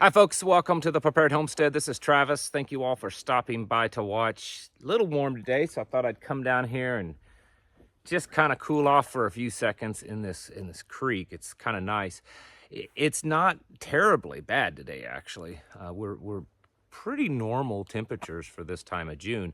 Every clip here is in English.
Hi folks, welcome to the Prepared Homestead. This is Travis. Thank you all for stopping by to watch. A little warm today, so I thought I'd come down here and just kind of cool off for a few seconds in this creek. It's kind of nice. It's not terribly bad today, actually. We're pretty normal temperatures for this time of June,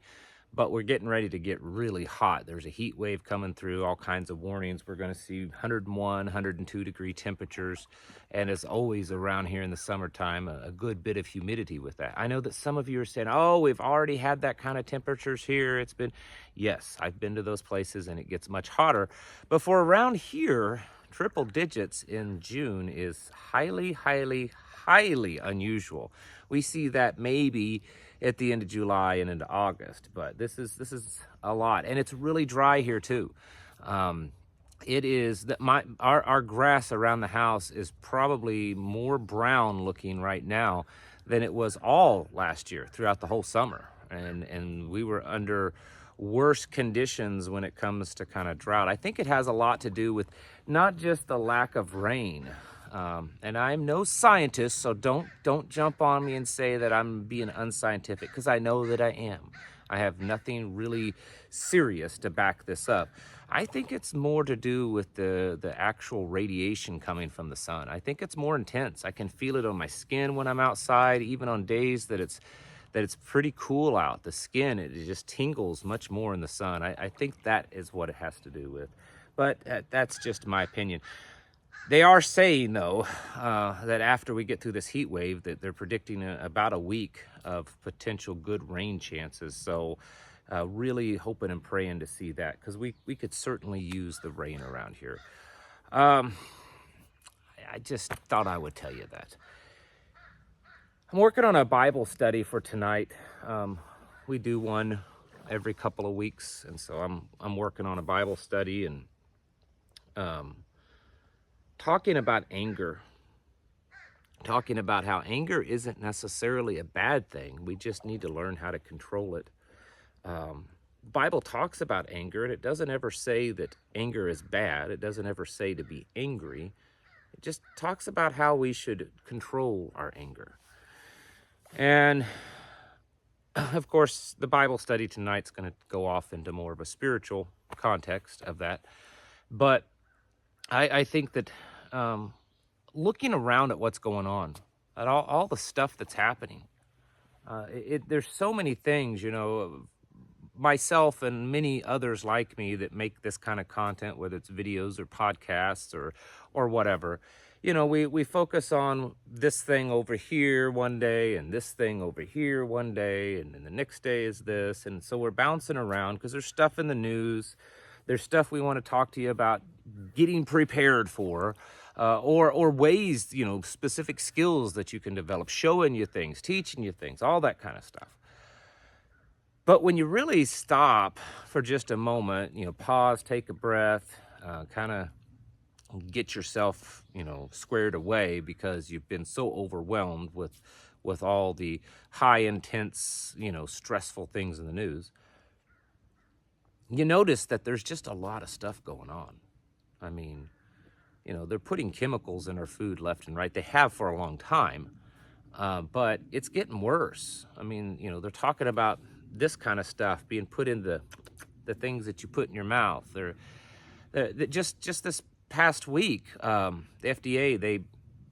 but we're getting ready to get really hot. There's a heat wave coming through, all kinds of warnings. We're going to see 101, 102 degree temperatures. And as always around here in the summertime, a good bit of humidity with that. I know that some of you are saying, oh, we've already had that kind of temperatures here. It's been, yes, I've been to those places and it gets much hotter. But for around here, triple digits in June is highly, highly, highly unusual. We see that maybe at the end of July and into August, but this is a lot, and it's really dry here too. It is that our grass around the house is probably more brown looking right now than it was all last year throughout the whole summer, and we were under worse conditions when it comes to kind of drought. I think it has a lot to do with not just the lack of rain. And I'm no scientist, so don't jump on me and say that I'm being unscientific, because I know that I am. I have nothing really serious to back this up. I think it's more to do with the actual radiation coming from the sun. I think it's more intense. I can feel it on my skin when I'm outside, even on days that it's pretty cool out. The skin, it just tingles much more in the sun. I think that is what it has to do with. But that's just my opinion. They are saying, though, that after we get through this heat wave, that they're predicting about a week of potential good rain chances. So really hoping and praying to see that, because we could certainly use the rain around here. I just thought I would tell you that. I'm working on a Bible study for tonight. We do one every couple of weeks, and so I'm working on a Bible study and talking about anger, talking about how anger isn't necessarily a bad thing. We just need to learn how to control it. The Bible talks about anger, and it doesn't ever say that anger is bad. It doesn't ever say to be angry. It just talks about how we should control our anger. And of course, the Bible study tonight's going to go off into more of a spiritual context of that. But I think that looking around at what's going on, at all the stuff that's happening, there's so many things, you know, myself and many others like me that make this kind of content, whether it's videos or podcasts or whatever. You know, we focus on this thing over here one day and this thing over here one day, and then the next day is this. And so we're bouncing around because there's stuff in the news. There's stuff we want to talk to you about getting prepared for, or ways, you know, specific skills that you can develop, showing you things, teaching you things, all that kind of stuff. But when you really stop for just a moment, you know, pause, take a breath, kind of get yourself, you know, squared away because you've been so overwhelmed with all the high intense, you know, stressful things in the news, you notice that there's just a lot of stuff going on. I mean, you know, they're putting chemicals in our food left and right. They have for a long time, but it's getting worse. I mean, you know, they're talking about this kind of stuff being put in the things that you put in your mouth. They're just this past week, the FDA,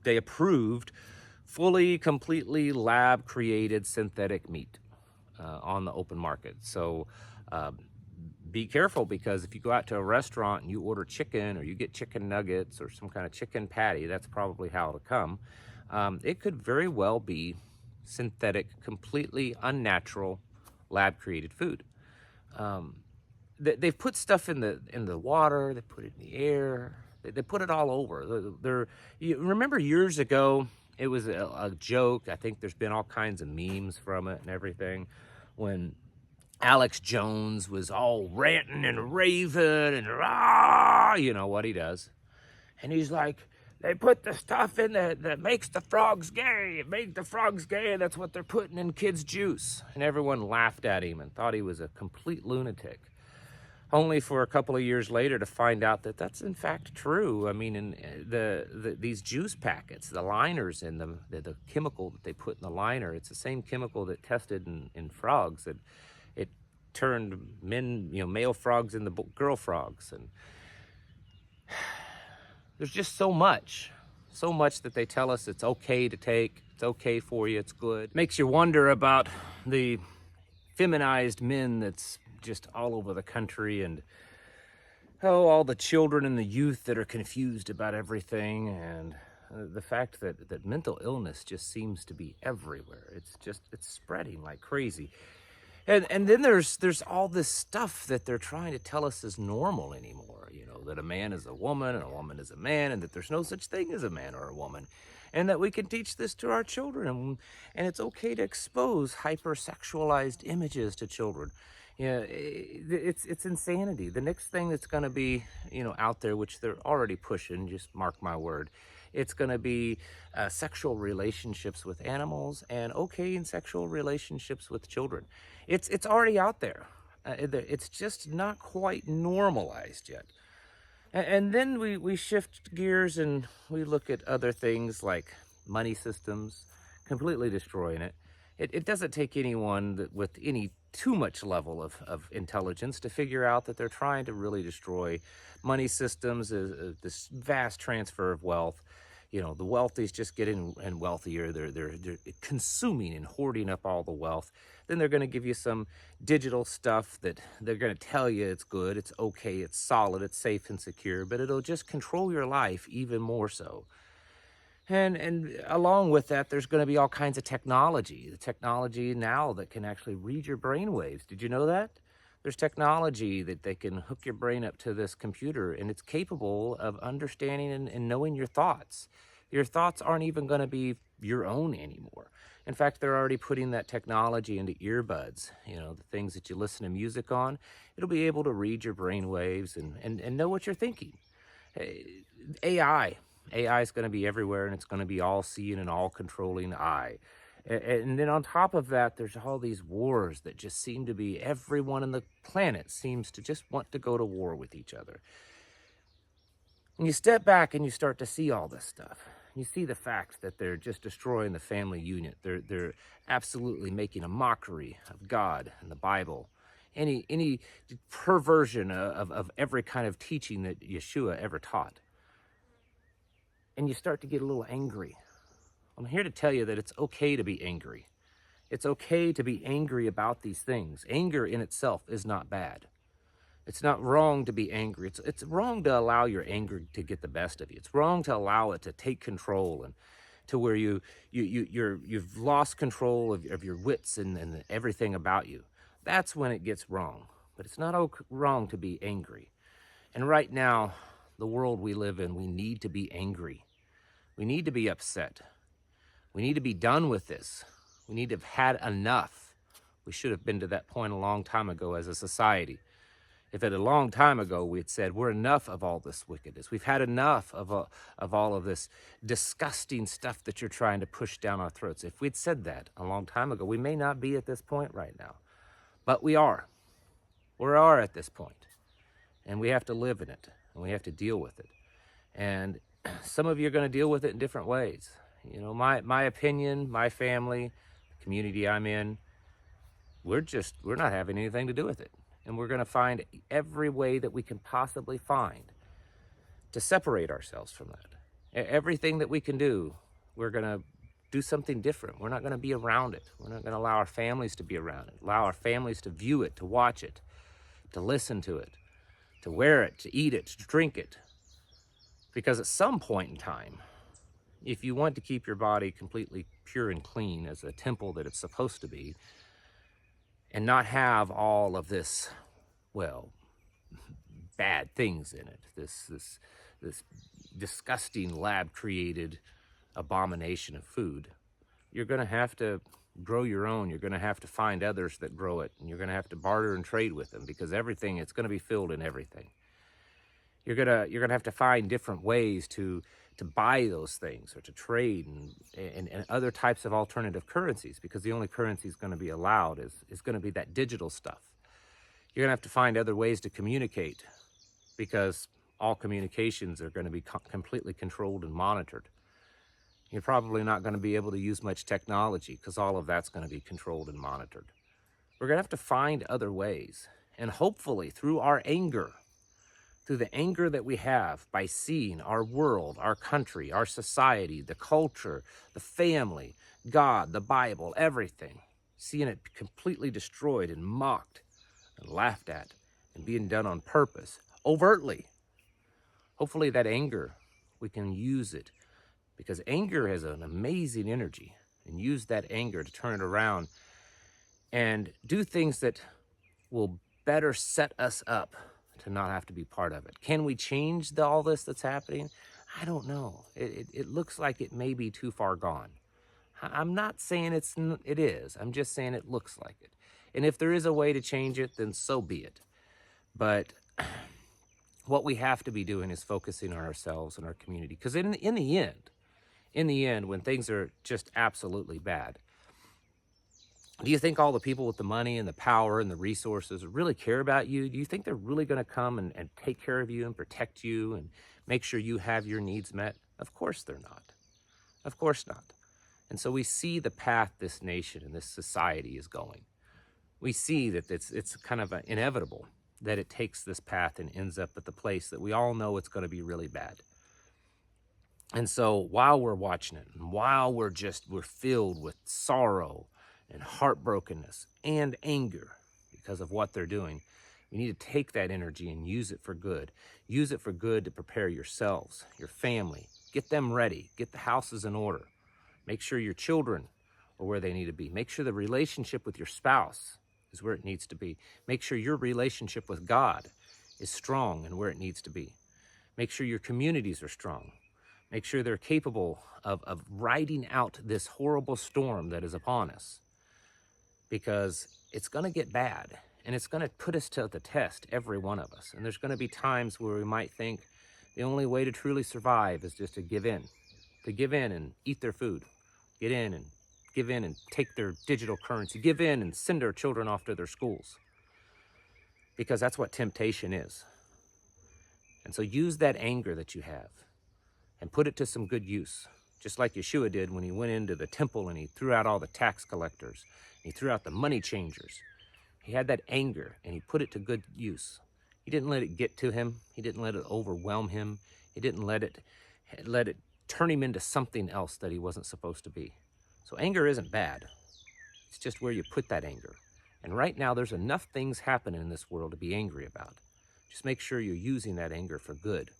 they approved fully, completely lab-created synthetic meat on the open market. So be careful, because if you go out to a restaurant and you order chicken, or you get chicken nuggets or some kind of chicken patty, that's probably how it'll come. It could very well be synthetic, completely unnatural, lab-created food. They've put stuff in the water. They put it in the air. They put it all over. You remember years ago, it was a joke. I think there's been all kinds of memes from it and everything, when Alex Jones was all ranting and raving and rah, you know what he does. And he's like, they put the stuff in that makes the frogs gay. It made the frogs gay, and that's what they're putting in kids' juice. And everyone laughed at him and thought he was a complete lunatic. only for a couple of years later to find out that that's in fact true. I mean, in these juice packets, the liners in them, the chemical that they put in the liner, it's the same chemical that tested in frogs, that it turned men, male frogs into girl frogs. And there's just so much that they tell us it's okay to take, it's okay for you, it's good. Makes you wonder about the feminized men that's just all over the country, and all the children and the youth that are confused about everything, and the fact that mental illness just seems to be everywhere. It's spreading like crazy. And then there's all this stuff that they're trying to tell us is normal anymore, that a man is a woman and a woman is a man, and that there's no such thing as a man or a woman, and that we can teach this to our children, and it's okay to expose hypersexualized images to children. It's insanity. The next thing that's going to be, out there, which they're already pushing, just mark my word, it's going to be sexual relationships with animals, and okay in sexual relationships with children. It's already out there. It's just not quite normalized yet. And then we shift gears and we look at other things like money systems, completely destroying it. It doesn't take anyone with any too much level of intelligence to figure out that they're trying to really destroy money systems, this vast transfer of wealth. The wealthy is just getting and wealthier. They're consuming and hoarding up all the wealth. Then they're going to give you some digital stuff that they're going to tell you it's good, it's okay, it's solid, it's safe and secure, but it'll just control your life even more so. And along with that, there's going to be all kinds of technology. The technology now that can actually read your brain waves. Did you know that? There's technology that they can hook your brain up to this computer, and it's capable of understanding and knowing your thoughts. Your thoughts aren't even going to be your own anymore. In fact, they're already putting that technology into earbuds, the things that you listen to music on. It'll be able to read your brain waves and know what you're thinking. AI is going to be everywhere, and it's going to be all seeing and all controlling eye. And then on top of that, there's all these wars that just seem to be, everyone on the planet seems to just want to go to war with each other. And you step back and you start to see all this stuff. You see the fact that they're just destroying the family unit. They're absolutely making a mockery of God and the Bible. Any perversion of every kind of teaching that Yeshua ever taught. And you start to get a little angry. I'm here to tell you that it's okay to be angry. It's okay to be angry about these things. Anger in itself is not bad. It's not wrong to be angry. It's wrong to allow your anger to get the best of you. It's wrong to allow it to take control, and to where you've lost control of your wits and everything about you. That's when it gets wrong. But it's not wrong to be angry. And right now, the world we live in, we need to be angry. We need to be upset. We need to be done with this. We need to have had enough. We should have been to that point a long time ago as a society. If at a long time ago we had said, we're enough of all this wickedness. We've had enough of all of this disgusting stuff that you're trying to push down our throats. If we'd said that a long time ago, we may not be at this point right now. But we are. We are at this point. And we have to live in it. And we have to deal with it. And some of you are going to deal with it in different ways. My opinion, my family, the community I'm in, we're not having anything to do with it. And we're going to find every way that we can possibly find to separate ourselves from that. Everything that we can do, we're going to do something different. We're not going to be around it. We're not going to allow our families to be around it, allow our families to view it, to watch it, to listen to it, to wear it, to eat it, to drink it. Because at some point in time, if you want to keep your body completely pure and clean as a temple that it's supposed to be, and not have all of this, bad things in it, this disgusting lab-created abomination of food, you're going to have to grow your own. You're going to have to find others that grow it, and you're going to have to barter and trade with them, because everything, it's going to be filled in everything. You're gonna have to find different ways to buy those things, or to trade and other types of alternative currencies, because the only currency is going to be allowed is going to be that digital stuff. You're going to have to find other ways to communicate, because all communications are going to be completely controlled and monitored. You're probably not going to be able to use much technology, because all of that's going to be controlled and monitored. We're going to have to find other ways. And hopefully through our anger, through the anger that we have by seeing our world, our country, our society, the culture, the family, God, the Bible, everything, seeing it completely destroyed and mocked and laughed at and being done on purpose, overtly. Hopefully that anger, we can use it, because anger has an amazing energy, and use that anger to turn it around and do things that will better set us up to not have to be part of it. Can we change all this that's happening? I don't know. It looks like it may be too far gone. I'm not saying it is. I'm just saying it looks like it. And if there is a way to change it, then so be it. But what we have to be doing is focusing on ourselves and our community. Because in the end, when things are just absolutely bad, do you think all the people with the money and the power and the resources really care about you? Do you think they're really going to come and take care of you and protect you and make sure you have your needs met? Of course they're not. Of course not. And so we see the path this nation and this society is going. We see that it's kind of inevitable that it takes this path and ends up at the place that we all know it's going to be really bad. And so while we're watching it, and while we're filled with sorrow and heartbrokenness and anger because of what they're doing, we need to take that energy and use it for good. Use it for good to prepare yourselves, your family, get them ready, get the houses in order. Make sure your children are where they need to be. Make sure the relationship with your spouse is where it needs to be. Make sure your relationship with God is strong and where it needs to be. Make sure your communities are strong. Make sure they're capable of riding out this horrible storm that is upon us, because it's going to get bad and it's going to put us to the test, every one of us. And there's going to be times where we might think the only way to truly survive is just to give in and eat their food, give in and take their digital currency, give in and send their children off to their schools, because that's what temptation is. And so use that anger that you have and put it to some good use, just like Yeshua did when he went into the temple and he threw out all the tax collectors, and he threw out the money changers. He had that anger and he put it to good use. He didn't let it get to him. He didn't let it overwhelm him. He didn't let it turn him into something else that he wasn't supposed to be. So anger isn't bad. It's just where you put that anger. And right now there's enough things happening in this world to be angry about. Just make sure you're using that anger for good,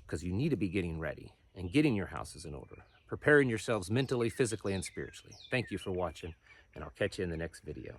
because you need to be getting ready and getting your houses in order, preparing yourselves mentally, physically, and spiritually. Thank you for watching, and I'll catch you in the next video.